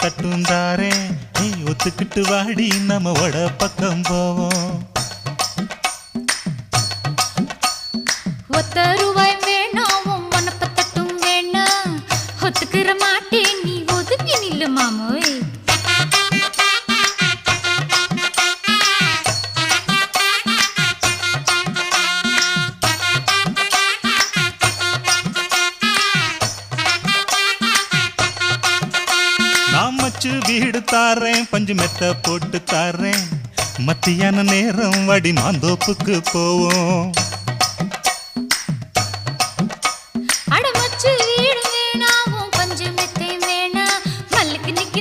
தட்டும் தாரே ஒத்துக்கிட்டு வாடி நம்ம வட பக்கம் போவோம். ஒத்த ரூபாய் வேணாம் மனப்ப தட்டும் வேணா ஒத்துக்கிற மாட்டேன் நீ ஒதுங்கி நில்லு மாமோய். நான் மச்சு வீடு தாரேன் பஞ்சு மெத்த போட்டு தாரேன் மத்தியான நேரம் வடி மாந்தோப்புக்கு போவோம்.